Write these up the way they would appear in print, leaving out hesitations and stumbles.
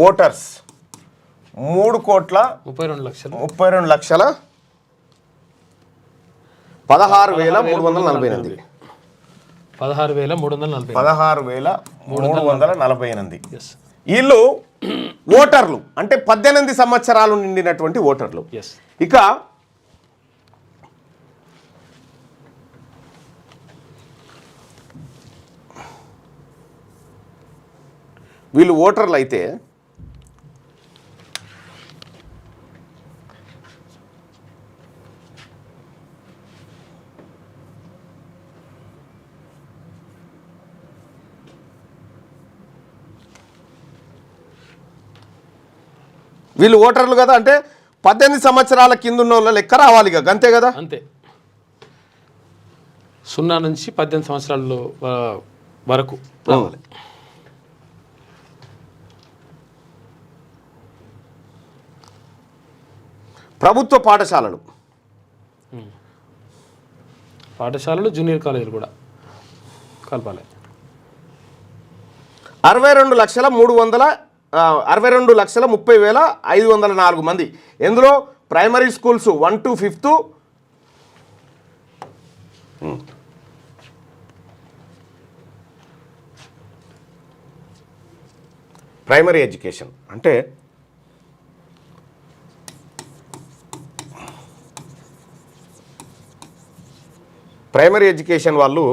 Voters 3,32,16,348. 16,348. వీళ్ళు ఓటర్లు అంటే 18 సంవత్సరాలు నిండినటువంటి ఓటర్లు. ఇక వీళ్ళు ఓటర్లు అయితే వీళ్ళు ఓటర్లు కదా, అంటే 18 సంవత్సరాల కింద ఉన్న వాళ్ళ లెక్క రావాలి ఇక, అంతే కదా. అంతే, 0 నుంచి 18 సంవత్సరాల వరకు రావాలి. ప్రభుత్వ పాఠశాలలు జూనియర్ కాలేజీలు కూడా కలపాలి. 62,30,504 మంది. ఎందులో primary schools 1 to 5th, primary education అంటే ప్రైమరీ ఎడ్యుకేషన్ వాళ్ళు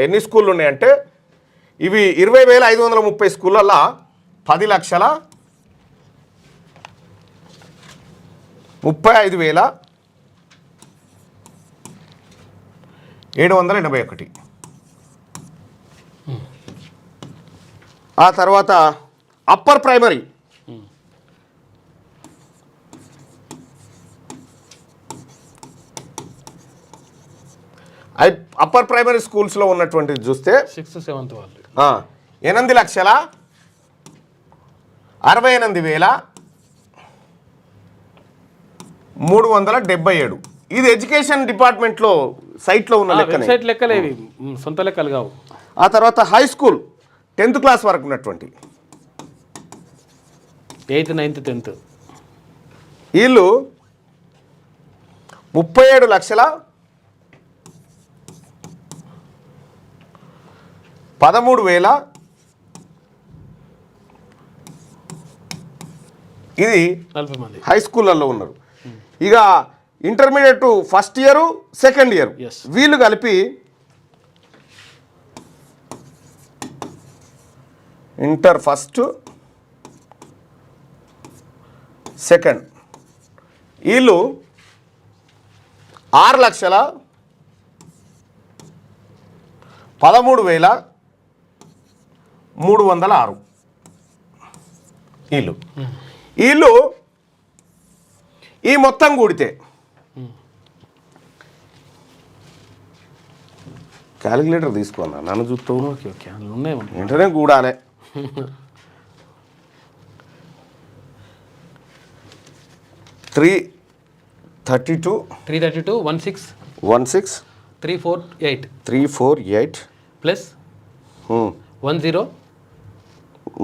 ఎన్ని స్కూళ్ళు ఉన్నాయంటే ఇవి 20,530 స్కూళ్ళల్లో 10,35,781. ఆ తర్వాత అప్పర్ ప్రైమరీ అప్పర్ ప్రైమరీ స్కూల్స్లో ఉన్నటువంటిది చూస్తే 6th 7th వాళ్ళు 8,68,377. ఇది ఎడ్యుకేషన్ డిపార్ట్మెంట్లో సైట్లో ఉన్న లెక్కలేవి, సొంత లెక్కలు కావు. ఆ తర్వాత హై స్కూల్ 10th క్లాస్ వరకు ఉన్నటువంటి 8th 9th 10th వీళ్ళు 37,13,000. ఇది 40 మంది హై స్కూళ్ళల్లో ఉన్నారు. ఇక intermediate first year second year వీళ్ళు కలిపి ఇంటర్ ఫస్ట్ సెకండ్ వీళ్ళు 6,13,306. వీళ్ళు ఈ మొత్తం కూడితే క్యాలిక్యులేటర్ తీసుకున్నా నన్ను చూస్తావు. వెంటనే కూడాలి. 332 16 348 ప్లస్ 10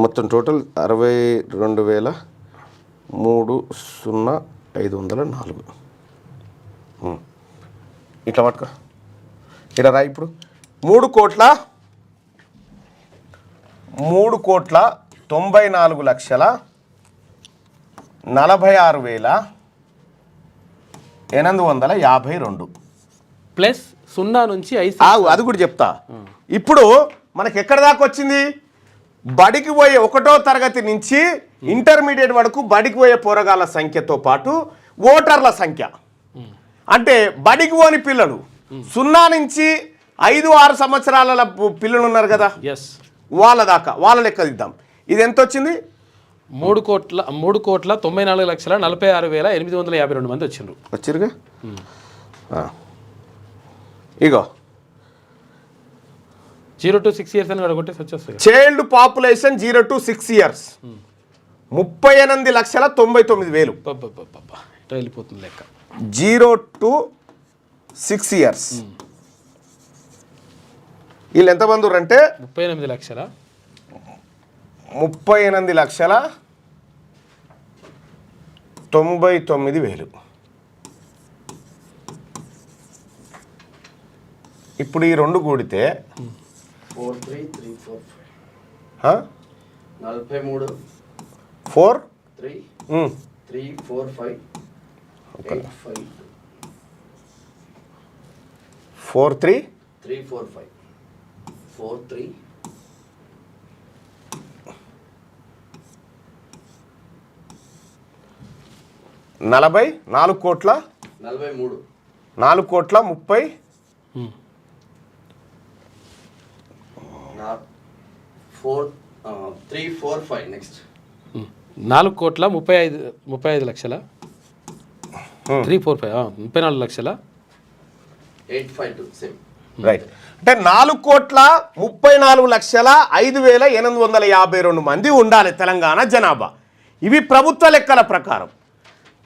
మొత్తం టోటల్ 62,305,4. ఇట్లా పట్టుకో, ఇట్లా రా. ఇప్పుడు 3,94,46,852 ప్లస్ 0 నుంచి 5. అది కూడా చెప్తా. ఇప్పుడు మనకి ఎక్కడ దాకా వచ్చింది? బడికి పోయే 1వ తరగతి నుంచి ఇంటర్మీడియట్ వరకు బడికి పోయే పోరగాళ్ళ సంఖ్యతో పాటు ఓటర్ల సంఖ్య. అంటే బడికి పోని పిల్లలు 0 నుంచి 5-6 సంవత్సరాల పిల్లలు ఉన్నారు కదా, వాళ్ళ దాకా వాళ్ళ లెక్క దిద్దాం. ఇది ఎంత వచ్చింది? 3,94,46,852 మంది వచ్చిరుగా. ఇగో 0 to 6 years అని అడుగుంటే వచ్చేస్తుంది. Child population 0 to 6 years 38,99,000. వెళ్ళిపోతుంది లెక్క. 0 to 6 years వీళ్ళు ఎంతమంది అంటే 38 లక్షల 38,99,000. ఇప్పుడు ఈ రెండు కూడితే 43,345 43 4 3 345 852 4 3 345 43 44 కోట్ల 43 4 కోట్ల 30 345 నెక్స్ట్ 4,35,00,000 345 34 లక్షల 852 సేమ్ రైట్. అంటే 4,34,05,852 మంది ఉండాలి తెలంగాణ జనాభా. ఇవి ప్రభుత్వ లెక్కల ప్రకారం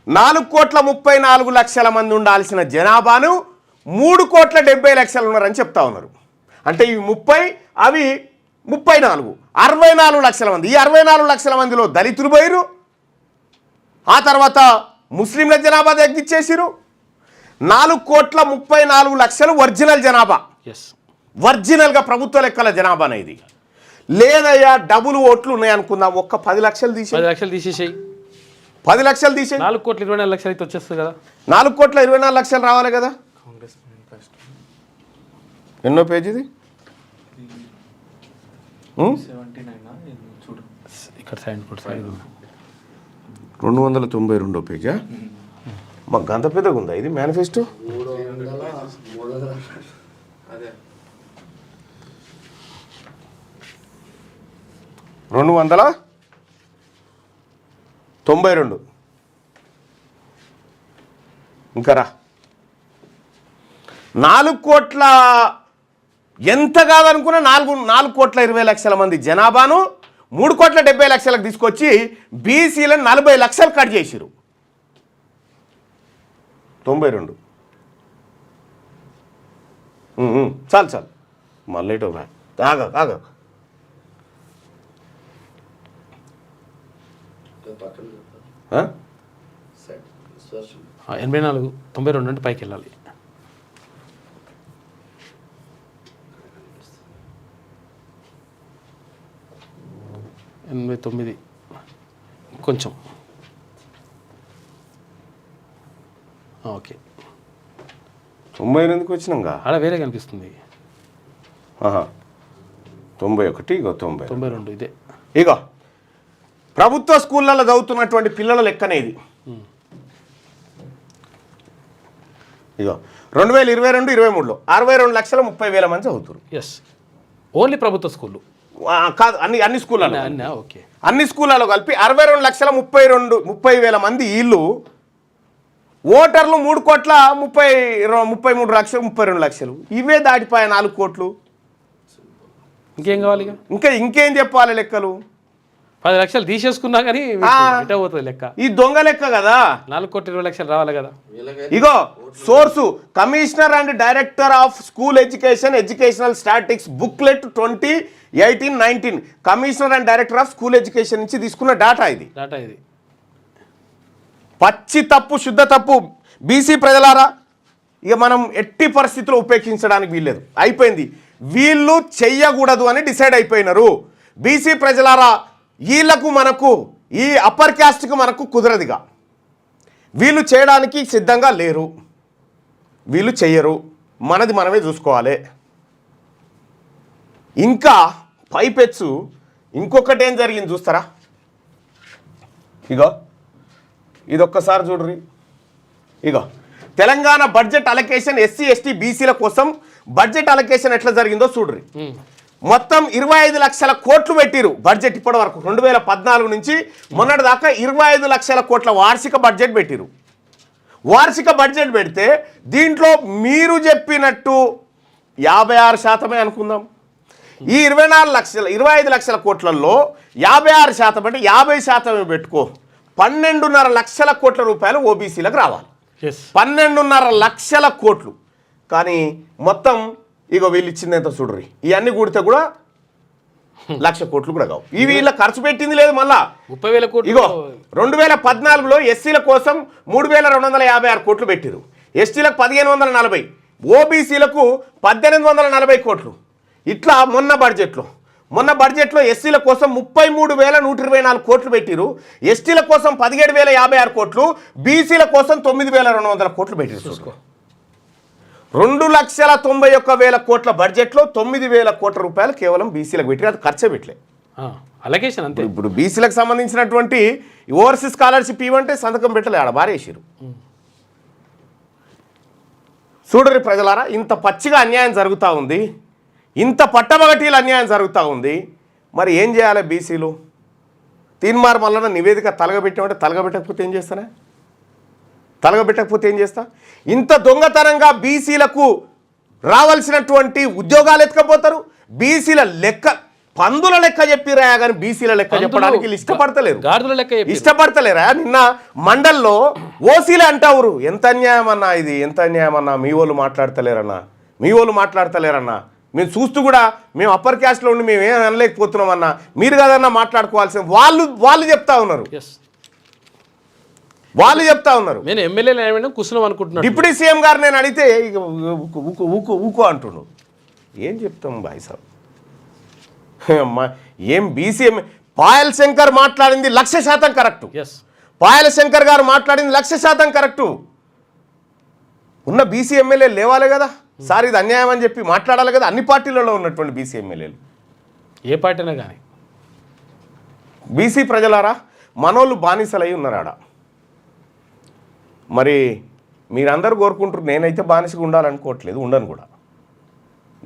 4,34,00,000 మంది ఉండాల్సిన జనాభాను 3,70,00,000 ఉన్నారని చెప్తా ఉన్నారు. అంటే ఇవి 30 అవి 34 64 లక్షల మంది. ఈ 64 లక్షల మందిలో దళితులు పోయిరు, ఆ తర్వాత ముస్లింల జనాభా తగ్గించేసిరు. 4,34,00,000 ఒరిజినల్ జనాభా, ఎస్ ఒరిజినల్గా ప్రభుత్వ లెక్కల జనాభా అనేది. లేదయ్యా డబుల్ ఓట్లు ఉన్నాయనుకుందాం, ఒక్క 10 లక్షలు తీసి 10 లక్షలు తీసేసేయి, 10 లక్షలు తీసి 4,24,00,000 అయితే వచ్చేస్తుంది కదా. 4,24,00,000 రావాలి కదా. ఎన్నో పేజీది? ఇక్కడ సైడ్ 292 పేజా? మాకు గంత పెద్దగా ఉందా ఇది మేనిఫెస్టో? 300 అదే 292 ఇంకా రా. 4 కోట్ల ఎంత కాదనుకున్నా 4,20,00,000 మంది జనాభాను 3,70,00,000 తీసుకొచ్చి బీసీలను 40 లక్షలు కట్ చేసిరు. 92 చాలు మళ్ళీ ఆగా పక్కన 84 92 అంటే పైకి వెళ్ళాలి. 89 కొంచెం ఓకే. 98కి వచ్చినాగా అలా వేరే కనిపిస్తుంది. 91 ఇగో 92 ఇదే. ఇగో ప్రభుత్వ స్కూళ్ళలో చదువుతున్నటువంటి పిల్లల లెక్కనేది. ఇగో 2022-23లో 62,30,000 మంది చదువుతారు. ఎస్ ఓన్లీ ప్రభుత్వ స్కూళ్ళు కాదు, అన్ని స్కూళ్ళలో ఓకే, అన్ని స్కూళ్ళలో కలిపి 62,32,000 మంది వీళ్ళు. ఓటర్లు 3,33,00,000 ఇవే దాటిపోయా 4 కోట్లు. ఇంకేం కావాలి? ఇంకేం చెప్పాలి లెక్కలు? 10 లక్షలు తీసేసుకున్నా కానీ ఇటే పోతుంది లెక్క. ఈ దొంగ లెక్క కదా. 4,20,00,000 రావాలి కదా. ఇగో source commissioner and director of school educational statics booklet 2018-19 commissioner and director of school education నుంచి తీసుకున్న డాటా ఇది. పచ్చి తప్పు, శుద్ధ తప్పు. బీసీ ప్రజలారా, ఇక మనం ఎట్టి పరిస్థితుల్లో ఉపేక్షించడానికి వీల్లేదు, అయిపోయింది. వీళ్ళు చెయ్యకూడదు అని డిసైడ్ అయిపోయినారు. బీసీ ప్రజలారా, వీళ్ళకు మనకు ఈ అప్పర్ క్యాస్ట్కి మనకు కుదరదుగా. వీళ్ళు చేయడానికి సిద్ధంగా లేరు, వీళ్ళు చెయ్యరు, మనది మనమే చూసుకోవాలి. ఇంకా పైపెచ్చు ఇంకొకటి ఏం జరిగింది చూస్తారా? ఇగో ఇదొక్కసారి చూడ్రి. ఇగో Telangana budget allocation SC ST బీసీల కోసం బడ్జెట్ అలొకేషన్ ఎట్లా జరిగిందో చూడ్రి. మొత్తం 25 లక్షల కోట్లు పెట్టిరు బడ్జెట్ ఇప్పటి వరకు. 2014 నుంచి మొన్నటి దాకా 25 లక్షల కోట్ల వార్షిక బడ్జెట్ పెట్టిరు. వార్షిక బడ్జెట్ పెడితే దీంట్లో మీరు చెప్పినట్టు 56% అనుకుందాం. ఈ 25 లక్షల కోట్లలో 56% అంటే 50% పెట్టుకో. 12.5 లక్షల కోట్ల రూపాయలు ఓబీసీలకు రావాలి. 12.5 లక్షల కోట్లు. కానీ మొత్తం ఇగో వీళ్ళు ఇచ్చింది ఎంత చూడ్రి. ఇవన్నీ కూడితే కూడా 1,00,000 కోట్లు కూడా కావు. ఇవి వీళ్ళ ఖర్చు పెట్టింది లేదు. మళ్ళా 30,000 కోట్లు ఇగో 2014లో ఎస్సీల కోసం 3,256 కోట్లు పెట్టిరు, ఎస్టీలకు 1,540, ఓబీసీలకు 1,840 కోట్లు. ఇట్లా మొన్న బడ్జెట్లో ఎస్సీల కోసం 33,124 కోట్లు పెట్టిరు, ఎస్టీల కోసం 17,056 కోట్లు, బీసీల కోసం 9,200 కోట్లు పెట్టిరు. చూసుకో, 2,91,000 కోట్ల బడ్జెట్లో 9,000 కోట్ల రూపాయలు కేవలం బీసీలకు పెట్టి, అది ఖర్చే పెట్టలే. అలొకేషన్ అంతే. ఇప్పుడు బీసీలకు సంబంధించినటువంటి ఓవర్సీస్ స్కాలర్షిప్ ఇవ్వంటే సంతకం పెట్టలే, ఆడ బారేసిరు. చూడరి ప్రజలారా, ఇంత పచ్చిగా అన్యాయం జరుగుతూ ఉంది, ఇంత పట్టమగటీల అన్యాయం జరుగుతూ ఉంది. మరి ఏం చేయాలి బీసీలు? తీన్మార్ మల్లన్న నివేదిక తలగబెట్టామంటే తలగబెట్టకపోతే ఏం చేస్తానే? తలగబెట్టకపోతే ఏం చేస్తా? ఇంత దొంగతనంగా బీసీలకు రావాల్సినటువంటి ఉద్యోగాలు ఎత్తుకపోతారు. బీసీల లెక్క పందుల లెక్క చెప్పిరా కానీ బీసీల లెక్క చెప్పడానికి ఇష్టపడతలేరా? నిన్న మండల్లో ఓసీలే అంటావురు. ఎంత అన్యాయం అన్నా ఇది, ఎంత అన్యాయం అన్నా. మీ వాళ్ళు మాట్లాడతలేరన్నా. మేము చూస్తూ కూడా మేము అప్పర్ క్యాస్ట్లో ఉండి మేము ఏం అనలేకపోతున్నాం అన్నా. మీరు కదన్నా మాట్లాడుకోవాల్సిన వాళ్ళు చెప్తా ఉన్నారు. నేను ఎమ్మెల్యేలు కూర్చున్నాం అనుకుంటున్నాను. డిప్యూటీ సీఎం గారు నేను అడిగితే ఊకో అంటున్నాడు. ఏం చెప్తాం బాయ్ సాబ్? ఏం బీసీఎం పాయల్ శంకర్ మాట్లాడింది 1,00,000% కరెక్టు. పాయల్ శంకర్ గారు మాట్లాడింది 1,00,000% కరెక్టు. ఉన్న బీసీ ఎమ్మెల్యేలు లేవాలి కదా సార్, ఇది అన్యాయం అని చెప్పి మాట్లాడాలి కదా. అన్ని పార్టీలలో ఉన్నటువంటి బీసీ ఎమ్మెల్యేలు, ఏ పార్టీనా కానీ. బీసీ ప్రజలారా, మనోళ్ళు బానిసలై ఉన్నారు ఆడ. మరి మీరందరూ కోరుకుంటారు, నేనైతే బానిసగా ఉండాలనుకోవట్లేదు, ఉండను కూడా.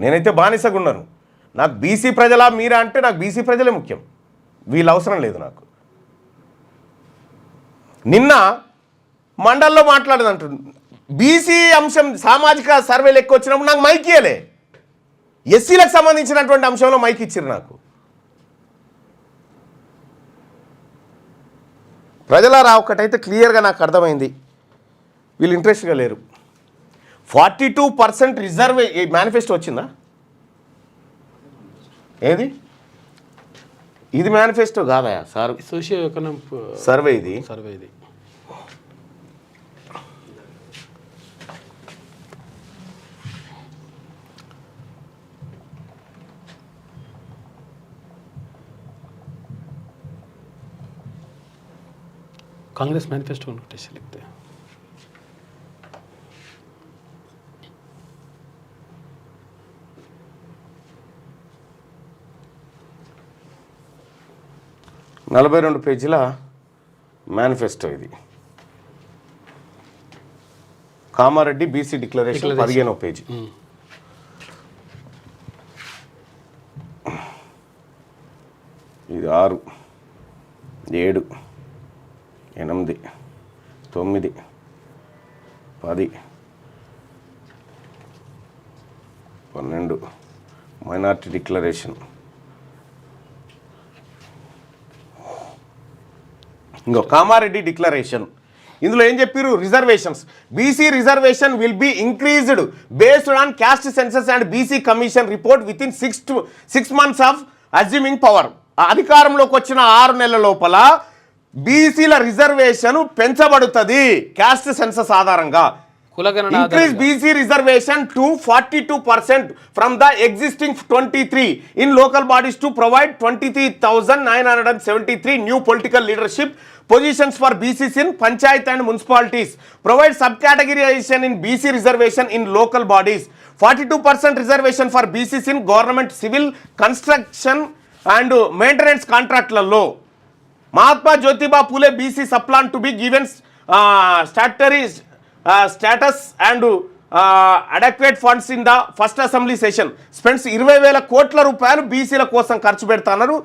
నేనైతే బానిసగా ఉండను. నాకు బీసీ ప్రజలా మీరా అంటే నాకు బీసీ ప్రజలే ముఖ్యం, వీళ్ళు అవసరం లేదు నాకు. నిన్న మండల్లో మాట్లాడదంటుంది, బీసీ అంశం సామాజిక సర్వేలు ఎక్కువ వచ్చినప్పుడు నాకు మైక్ ఇయ్యలే. ఎస్సీలకు సంబంధించినటువంటి అంశంలో మైక్ ఇచ్చారు నాకు. ప్రజలారా, ఒకటైతే క్లియర్గా నాకు అర్థమైంది, వీళ్ళు ఇంట్రెస్ట్గా లేరు. 42% రిజర్వే మేనిఫెస్టో వచ్చిందా? ఏది ఇది? మేనిఫెస్టో కాదా సార్, సోషియో ఎకనామిక్ సర్వే ఇది. कांग्रेस मैनिफेस्टो नोटिस लिखते हैं. నలభై 42 పేజీల మేనిఫెస్టో ఇది. కామారెడ్డి బీసీ డిక్లరేషన్ 15వ పేజీ. ఇది 6, 7, 8, 9, 10, 12 మైనార్టీ డిక్లరేషన్. ఇంకో కామారెడ్డి డిక్లరేషన్. ఇందులో ఏం చెప్పారు? Reservations, BC reservation will be increased based on caste census and BC commission report within 6 months of assuming power. అధికారంలోకి వచ్చిన 6 నెలల లోపల బీసీల రిజర్వేషన్ పెంచబడుతుంది క్యాస్ట్ సెన్సస్ ఆధారంగా. Increase BC reservation to 42% from the existing 23 in local bodies to provide 23,973 new political leadership positions for BCs in panchayat and municipalities. Provide subcategorization in BC reservation in local bodies. 42% reservation for BCs in government civil construction and maintenance contractలలో. Mahatma Jyotiba Phule BC subplan to be given statutory status and adequate funds in the first assembly session. Spends 20,000 కోట్ల రూపాయలు బీసీల కోసం ఖర్చు పెడతాన్నారు.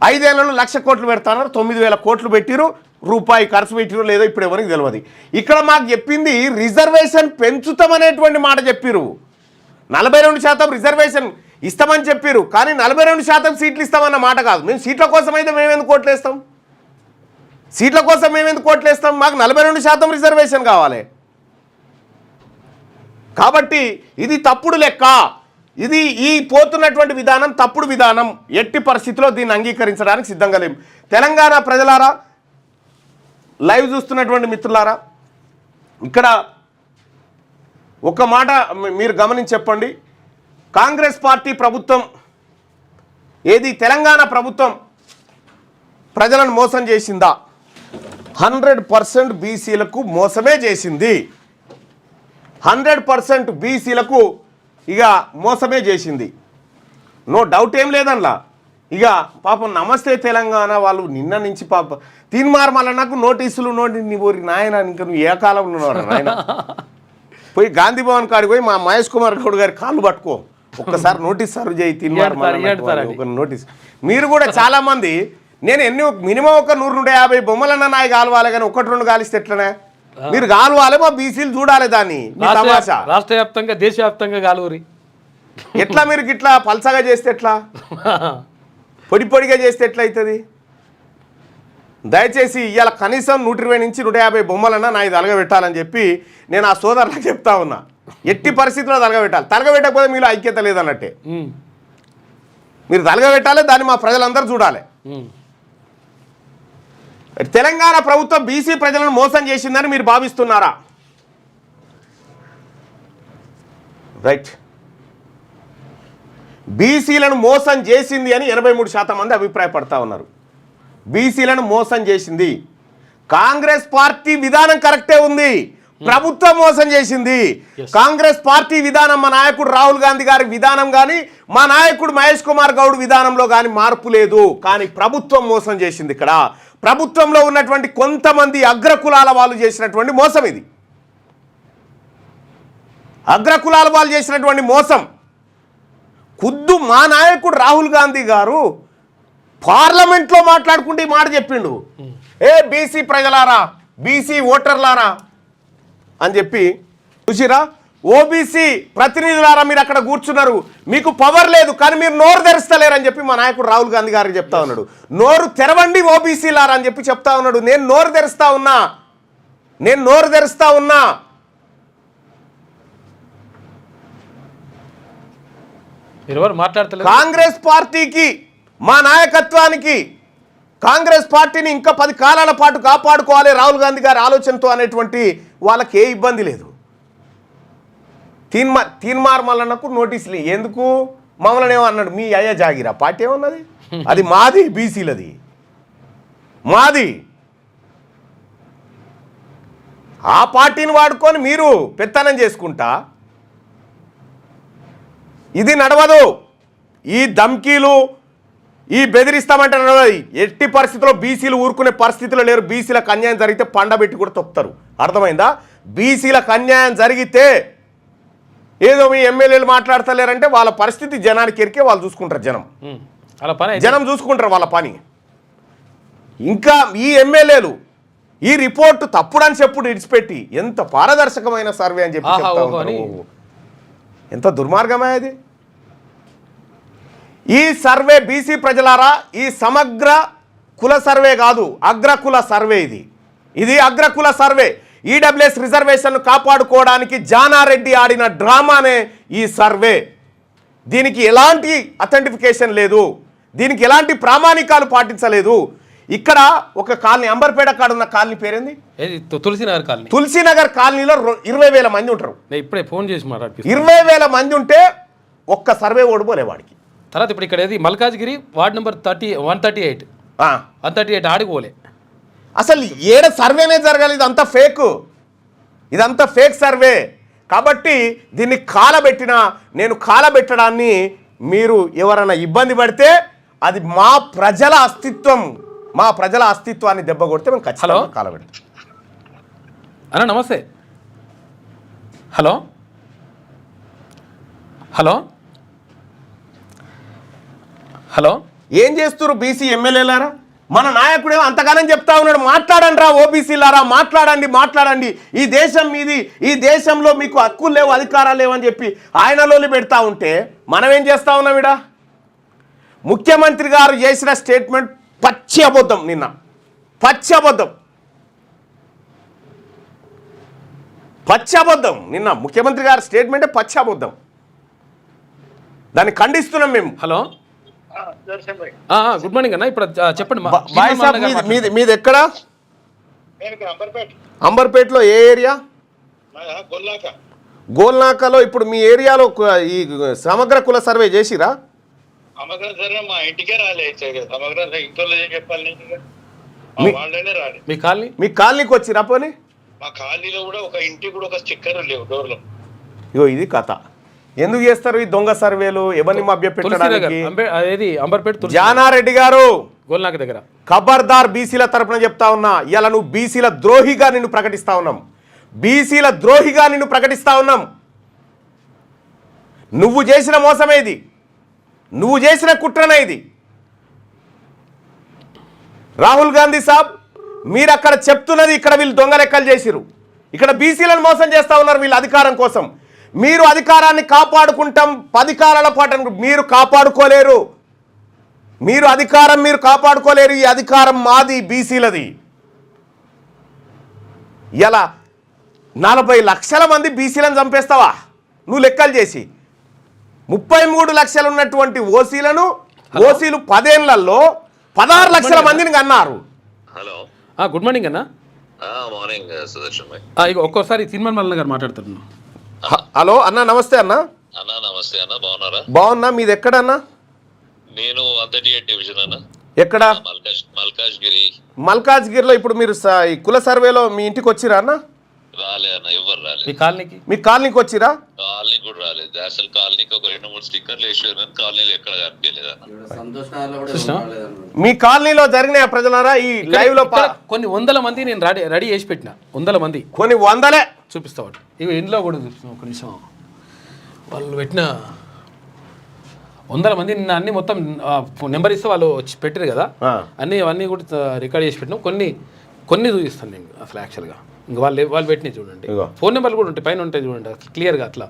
5 ఏళ్లలో 1,00,000 కోట్లు పెడతాన్నారు. 9,000 కోట్లు పెట్టిరు, రూపాయి ఖర్చు పెట్టిరు లేదో ఇప్పుడు ఎవరికి తెలియదు. ఇక్కడ మాకు చెప్పింది రిజర్వేషన్ పెంచుతామనేటువంటి మాట చెప్పిరు. 42% రిజర్వేషన్ ఇస్తామని చెప్పిరు, కానీ 42% సీట్లు ఇస్తామన్న మాట కాదు. మేము సీట్ల కోసం అయితే మేమెందుకు కోట్లు వేస్తాం? మాకు 42% రిజర్వేషన్ కావాలి. కాబట్టి ఇది తప్పుడు లెక్క. ఇది ఈ పోతున్నటువంటి విధానం తప్పుడు విధానం. ఎట్టి పరిస్థితిలో దీన్ని అంగీకరించడానికి సిద్ధంగా లేము. తెలంగాణ ప్రజలారా, లైవ్ చూస్తున్నటువంటి మిత్రులారా, ఇక్కడ ఒక మాట మీరు గమనించి చెప్పండి. కాంగ్రెస్ పార్టీ ప్రభుత్వం ఏది తెలంగాణ ప్రభుత్వం ప్రజలను మోసం చేసిందా? 100% బీసీలకు మోసమే చేసింది. 100% బీసీలకు ఇక మోసమే చేసింది. నో డౌట్ ఏం లేదనలా. ఇక పాపం నమస్తే తెలంగాణ వాళ్ళు నిన్న నుంచి పాప తీన్మార్ మళ్ళీ నాకు నోటీసులు నీ ఊరి నాయన, ఇంకా నువ్వు ఏ కాలంలో ఉన్నావు నాయన? పోయి గాంధీ భవన్ కాడికి పోయి మా మహేష్ కుమార్ గౌడ్ గారి కాళ్ళు పట్టుకో, ఒక్కసారి నోటీస్ సర్వ్ చేయి తీన్మార్ ఒక నోటీస్. మీరు కూడా చాలా మంది నేను మినిమం ఒక 100-150 బొమ్మలన్నా నాయి కాలువాలి, కానీ 1-2 కాలిస్తే ఎట్లనే? మీరు కాలువాలి, మా బీసీలు చూడాలి దాన్ని. రాష్ట్ర వ్యాప్తంగా దేశవ్యాప్తంగా కాలువరి ఎట్లా? మీరు ఇట్లా పల్సగా చేస్తే ఎట్లా? పొడిగా చేస్తే ఎట్లయితుంది? దయచేసి ఇవాళ కనీసం 120-150 బొమ్మలన్నా నా ఇది తలగబెట్టాలని చెప్పి నేను ఆ సోదరులకు చెప్తా ఉన్నా. ఎట్టి పరిస్థితుల్లో తలగబెట్టాలి. తలగబెట్టకపోతే మీలో ఐక్యత లేదన్నట్టే. మీరు తలగబెట్టాలి, దాన్ని మా ప్రజలందరూ చూడాలి. తెలంగాణ ప్రభుత్వం బీసీ ప్రజలను మోసం చేసిందని మీరు భావిస్తున్నారా? రైట్. బీసీలను మోసం చేసింది అని 83% మంది అభిప్రాయపడతా ఉన్నారు. బీసీలను మోసం చేసింది. కాంగ్రెస్ పార్టీ విధానం కరెక్టే ఉంది, ప్రభుత్వం మోసం చేసింది. కాంగ్రెస్ పార్టీ విధానం, మా నాయకుడు రాహుల్ గాంధీ గారి విధానం కానీ, మా నాయకుడు మహేష్ కుమార్ గౌడ్ విధానంలో కానీ మార్పు లేదు. కానీ ప్రభుత్వం మోసం చేసింది. ఇక్కడ ప్రభుత్వంలో ఉన్నటువంటి కొంతమంది అగ్రకులాల వాళ్ళు చేసినటువంటి మోసం ఇది. అగ్రకులాల వాళ్ళు చేసినటువంటి మోసం. ఖుద్దు మా నాయకుడు రాహుల్ గాంధీ గారు పార్లమెంట్లో మాట్లాడుకుంటే ఈ మాట చెప్పిండు, ఏ బీసీ ప్రజలారా, బీసీ ఓటర్లారా అని చెప్పి. చూసిరా, ఓబీసీ ప్రతినిధులారా మీరు అక్కడ కూర్చున్నారు, మీకు పవర్ లేదు కానీ మీరు నోరు తెరుస్తలేరని చెప్పి మా నాయకుడు రాహుల్ గాంధీ గారికి చెప్తా ఉన్నాడు. నోరు తెరవండి ఓబీసీలారా అని చెప్పి చెప్తా ఉన్నాడు. నేను నోరు తెరుస్తా ఉన్నా. కాంగ్రెస్ పార్టీకి, మా నాయకత్వానికి, కాంగ్రెస్ పార్టీని ఇంకా 10 కాలాల పాటు కాపాడుకోవాలి రాహుల్ గాంధీ గారి ఆలోచనతో అనేటువంటి వాళ్ళకి ఏ ఇబ్బంది లేదు. తీన్మార్ మల్లన్నకు నోటీసులు ఎందుకు? మమ్మల్ని ఏమన్నాడు, మీ అయ్య జాగిరా పార్టీ ఏమన్నది, అది మాది, బీసీలది మాది. ఆ పార్టీని వాడుకొని మీరు పెత్తనం చేసుకుంటా ఇది నడవదు. ఈ ధమ్కీలు, ఈ బెదిరిస్తామంటే నడవదు. ఎట్టి పరిస్థితుల్లో బీసీలు ఊరుకునే పరిస్థితిలో లేరు. బీసీలకు అన్యాయం జరిగితే పండబెట్టి కూడా తొక్కుతారు. అర్థమైందా? బీసీలకు అన్యాయం జరిగితే ఏదో మీ ఎమ్మెల్యేలు మాట్లాడతలేరంటే వాళ్ళ పరిస్థితి జనానికి ఎరికే వాళ్ళు చూసుకుంటారు. జనం చూసుకుంటారు వాళ్ళ పని. ఇంకా ఈ ఎమ్మెల్యేలు ఈ రిపోర్టు తప్పుడని చెప్పుడు ఇడిచిపెట్టి ఎంత పారదర్శకమైన సర్వే అని చెప్పి చెప్తా ఉంటారు. ఎంత దుర్మార్గమే అది. ఈ సర్వే బీసీ ప్రజలారా, ఈ సమగ్ర కుల సర్వే కాదు, అగ్రకుల సర్వే. ఇది అగ్రకుల సర్వే. ఈడబ్ల్యూఎస్ రిజర్వేషన్ కాపాడుకోవడానికి జానారెడ్డి ఆడిన డ్రామానే ఈ సర్వే. దీనికి ఎలాంటి అథెంటిఫికేషన్ లేదు, దీనికి ఎలాంటి ప్రామాణికాలు పాటించలేదు. ఇక్కడ ఒక కాలనీ, అంబర్పేట కాడ ఉన్న కాలనీ పేరేంది? తులసినగర్ కాలనీ. తులసినగర్ కాలనీలో 20,000 మంది ఉంటారు. ఇప్పుడే ఫోన్ చేసి 20,000 మంది ఉంటే ఒక్క సర్వే ఓడిపోలే వాడికి. తర్వాత ఇప్పుడు ఇక్కడ మల్కాజ్గిరి వార్డ్ నెంబర్ 138 ఆడిపోలే. అసలు ఏడ సర్వేనే జరగాలి. ఇదంతా ఫేక్ సర్వే. కాబట్టి దీన్ని నేను కాలబెట్టడాన్ని మీరు ఎవరైనా ఇబ్బంది పడితే అది మా ప్రజల అస్తిత్వాన్ని దెబ్బ కొడితే మేము ఖచ్చితంగా కాలబెడతాం. అన్న నమస్తే. హలో హలో హలో ఏం చేస్తున్నారు బీసీ ఎమ్మెల్యేలారా? మన నాయకుడేమో అంతగానం చెప్తా ఉన్నాడు, మాట్లాడండి రా ఓబీసీలారా, మాట్లాడండి, ఈ దేశం మీది, ఈ దేశంలో మీకు హక్కులు లేవు, అధికారాలు లేవు అని చెప్పి ఆయనలోని పెడతా ఉంటే మనం ఏం చేస్తా ఉన్నాం? ఇడా ముఖ్యమంత్రి గారు చేసిన స్టేట్మెంట్ పచ్చి అబద్ధం. నిన్న పచ్చి అబద్ధం. నిన్న ముఖ్యమంత్రి గారి స్టేట్మెంటే పచ్చి అబద్ధం. దాన్ని ఖండిస్తున్నాం మేము. హలో, గుడ్ మార్నింగ్ అన్న. ఇప్పుడు చెప్పండి. బాయ్ సాబ్, మీది ఎక్కడ? అంబర్పేటలో ఏ ఏరియా? గోల్నాకలో. ఇప్పుడు మీ ఏరియాలో ఈ సమగ్ర కుల సర్వే చేసిరా? సమగ్ర సర్వే మా ఇంటికే రాలేదు. సమగ్ర ఇంట్లో చెప్పాలి, మీ కాలనీకి వచ్చిరా? పోనీ మా కాలనీలో కూడా ఒక ఇంటికి కూడా ఒక స్టిక్కర్ లేవు డోర్లో. ఇగో ఇది కథ. ఎందుకు చేస్తారు ఈ దొంగ సర్వేలు? ఎవరిని మభ్య పెట్టడానికి? జానారెడ్డి గారు, గోల్నాక దగ్గర ఖబర్దార్. బీసీల తరపున చెప్తా ఉన్నా, ఇలా నువ్వు బీసీల ద్రోహిగా నిన్ను ప్రకటిస్తా ఉన్నాం. బీసీల ద్రోహిగా నిన్ను ప్రకటిస్తా ఉన్నాం. నువ్వు చేసిన మోసమేది, నువ్వు చేసిన కుట్రనే ఇది. రాహుల్ గాంధీ సాబ్, మీరు అక్కడ చెప్తున్నది ఇక్కడ వీళ్ళు దొంగ లెక్కలు చేసిరు. ఇక్కడ బీసీలను మోసం చేస్తా ఉన్నారు వీళ్ళు అధికారం కోసం. మీరు అధికారాన్ని కాపాడుకుంటాం 10 కాలాల పాటు మీరు కాపాడుకోలేరు. మీరు అధికారం మీరు కాపాడుకోలేరు. ఈ అధికారం మాది, బీసీలది. ఇలా 40 లక్షల మంది బీసీలను చంపేస్తావా నువ్వు లెక్కలు చేసి? 33 లక్షలు ఉన్నటువంటి ఓసీలను, ఓసీలు 10 ఏళ్లలో 16 లక్షల మందిని కన్నారు. హలో, గుడ్ మార్నింగ్ అన్న. మార్నింగ్ సుదర్శన్ భాయ్. ఒక్కోసారి తిరుమల మల్లన్న గారు మాట్లాడుతున్నాను. హలో అన్న, నమస్తే అన్న. అన్న నమస్తే అన్న, బాగున్నారా? బాగున్నా. మీది ఎక్కడన్నా? నేను 138 డివిజన్ అన్న. ఎక్కడ? మల్కాజ్గిరి. మల్కాజ్గిరిలో. ఇప్పుడు మీరు ఈ కుల సర్వేలో మీ ఇంటికి వచ్చిరా అన్న? రాలే అన్న, ఎవరు రాలేదు. మీ కాలనీకి వచ్చిరా? కాలనీ కూడా రాలేదు. అసలు కాలనీకి ఒక 2-3 స్టిక్కర్లు వేసారు కానీ కాలనీలో ఎక్కడ కనిపించలేదు అన్న. మీ కాలనీలో జరిగిన ప్రజలారా ఈ లైవ్ లో కొన్ని 100 మంది నేను రెడీ చేసి పెట్టిన. 100 మంది, కొన్ని 100లే చూపిస్తా. ఇవి ఇంట్లో కూడా చూపిస్తాం. ఒక నిమిషం. వాళ్ళు పెట్టిన 100 మంది నిన్న అన్ని మొత్తం నెంబర్ ఇస్తే వాళ్ళు వచ్చి పెట్టారు కదా, అవన్నీ కూడా రికార్డ్ చేసి పెట్టినాం. కొన్ని చూపిస్తాను నేను అసలు యాక్చువల్గా. ఇంకా వాళ్ళు పెట్టినాయి చూడండి. ఫోన్ నెంబర్లు కూడా ఉంటాయి, పైన ఉంటాయి చూడండి క్లియర్గా. అట్లా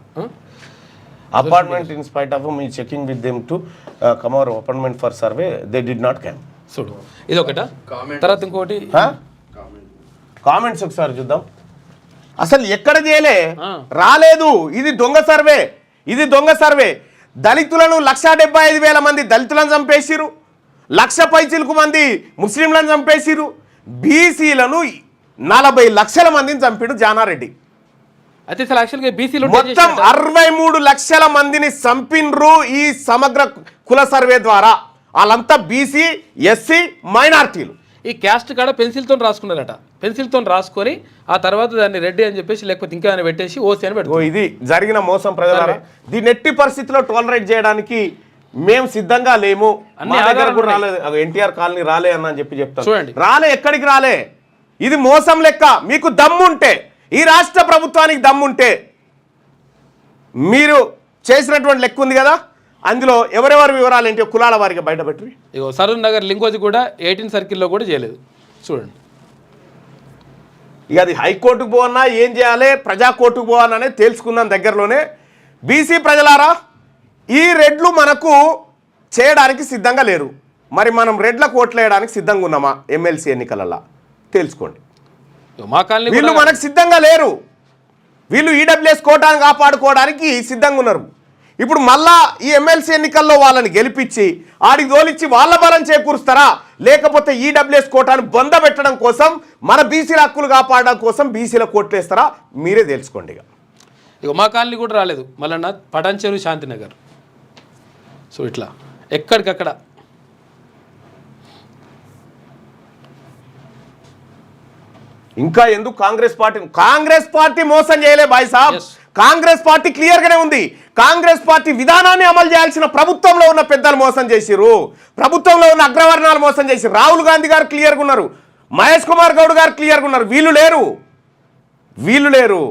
apartment in spite of me checking with them to come hour apartment for survey they did not cam. చూడు, ఇది ఒకట. తర్వాత ఇంకోటి కామెంట్స్ ఒకసారి చూద్దాం. అసలు ఎక్కడ చేయలే, రాలేదు. ఇది దొంగ సర్వే, ఇది దొంగ సర్వే. దళితులను 1,75,000 మంది దళితులను చంపేసిరు. 1,00,000 పైచిలకు మంది ముస్లింలను చంపేసిరు. బీసీలను 40 లక్షల మందిని చంపిడు జానారెడ్డి. అయితే అసలు యాక్చువల్గా బీసీలు మొత్తం 63 లక్షల మందిని చంపిన్రు ఈ సమగ్ర కుల సర్వే ద్వారా. వాళ్ళంతా బీసీ, ఎస్సీ, మైనార్టీలు. ఈ క్యాస్ట్ కాడ పెన్సిల్తో రాసుకున్నారట. పెన్సిల్తో రాసుకొని ఆ తర్వాత దాన్ని రెడ్డి అని చెప్పేసి లేకపోతే ఇంకా అని పెట్టేసి ఓసీ అని పెట్టుకో. ఇది జరిగిన మోసం ప్రజలారా. దీన్ని ఎట్టి పరిస్థితిలో టాలరేట్ చేయడానికి మేము సిద్ధంగా లేము. మా దగ్గర కూడా రాలేదు. ఎన్టీఆర్ కాలనీ రాలే అని చెప్పి చెప్తాను. చూడండి, రాలే, ఎక్కడికి రాలే. ఇది మోసం లెక్క. మీకు దమ్ముంటే, ఈ రాష్ట్ర ప్రభుత్వానికి దమ్ముంటే మీరు చేసినటువంటి లెక్క ఉంది కదా, అందులో ఎవరెవరి వివరాలు ఏంటి కులాల వారికి బయట పెట్టి. ఇగో సరూర్ నగర్ లింగోజీ కూడా 18 సర్కిల్లో కూడా చేయలేదు. చూడండి, ఇక అది హైకోర్టుకు పోవన్నా ఏం చేయాలి, ప్రజా కోర్టుకు పోవన్నా అనేది తెలుసుకున్నాం దగ్గరలోనే. బీసీ ప్రజలారా, ఈ రెడ్లు మనకు చేయడానికి సిద్ధంగా లేరు. మరి మనం రెడ్లకు ఓట్లు వేయడానికి సిద్ధంగా ఉన్నామా ఎమ్మెల్సీ ఎన్నికలలో? తెలుసుకోండి. మా కాలనీ వీళ్ళు మనకు సిద్ధంగా లేరు. వీళ్ళు ఈడబ్ల్యూఎస్ కోటాను కాపాడుకోవడానికి సిద్ధంగా ఉన్నారు. ఇప్పుడు మళ్ళా ఈ ఎమ్మెల్సీ ఎన్నికల్లో వాళ్ళని గెలిపించి ఆడికి తోలిచ్చి వాళ్ళ బలం చేకూరుస్తారా, లేకపోతే ఈడబ్ల్యూఎస్ కోటాను బొందబెట్టడం కోసం, మన బీసీల హక్కులు కాపాడడం కోసం బీసీల కోట్లేస్తారా? మీరే తెలుసుకోండి. ఇక మా కాలనీ కూడా రాలేదు. మళ్ళీ పటాన్చెరు, శాంతినగర్. సో ఇట్లా ఎక్కడికక్కడ. ఇంకా ఎందుకు కాంగ్రెస్ పార్టీ మోసం చేయలే బాయ్ సాబ్. కాంగ్రెస్ పార్టీ క్లియర్ గానే ఉంది. కాంగ్రెస్ పార్టీ విధానాన్ని అమలు చేయాల్సిన ప్రభుత్వంలో ఉన్న పెద్దలు మోసం చేసిరు. ప్రభుత్వంలో ఉన్న అగ్రవర్ణాలు మోసం చేసిరు. రాహుల్ గాంధీ గారు క్లియర్గా ఉన్నారు, మహేష్ కుమార్ గౌడ్ గారు క్లియర్గా ఉన్నారు. వీళ్ళు లేరు.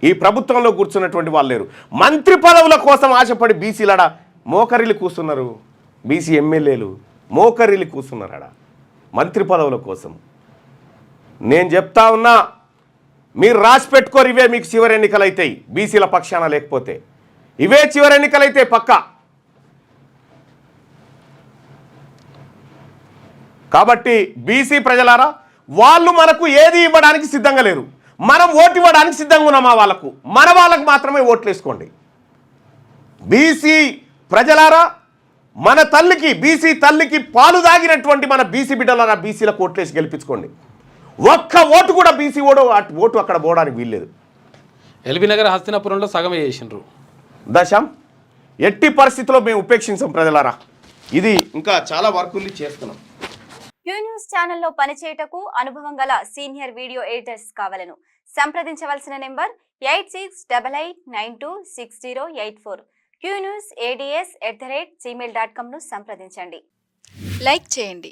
ఈ ప్రభుత్వంలో కూర్చున్నటువంటి వాళ్ళు లేరు. మంత్రి పదవుల కోసం ఆశపడి బీసీలడా మోకరిల్లి కూర్చున్నారు. బీసీ ఎమ్మెల్యేలు మోకరిల్లి కూర్చున్నారడా మంత్రి పదవుల కోసం. నేను చెప్తా ఉన్నా, మీరు రాసి పెట్టుకోరు. ఇవే మీకు చివరి ఎన్నికలు అవుతాయి బీసీల పక్షాన. లేకపోతే ఇవే చివరి ఎన్నికలు అయితే పక్కా. కాబట్టి బీసీ ప్రజలారా, వాళ్ళు మనకు ఏది ఇవ్వడానికి సిద్ధంగా లేరు. మనం ఓటు ఇవ్వడానికి సిద్ధంగా ఉన్నామా వాళ్ళకు? మన వాళ్ళకు మాత్రమే ఓట్లు వేసుకోండి. బీసీ ప్రజలారా, మన తల్లికి, బీసీ తల్లికి పాలు దాగినటువంటి మన బీసీ బిడ్డలారా, బీసీల కోట్లేసి గెలిపించుకోండి. ఒక్క ఓటు కూడా బీసీ ఓటు అక్కడ పోవడానికి వీల్లేదు. ఎల్బీ నగర్ హస్తినాపురంలో సగమే చేసిండ్రు. దశం ఎట్టి పరిస్థితిలో మేము ఉపేక్షించాం ప్రజలారా. ఇది ఇంకా చాలా వర్కుల్ని చేస్తున్నాం. క్యూ న్యూస్ ఛానల్లో పనిచేయటకు అనుభవం గల సీనియర్ వీడియో ఎడిటర్స్ కావాలను సంప్రదించవలసిన నెంబర్ 8688926084. qnewsads@gmail.com ను సంప్రదించండి. లైక్ చేయండి.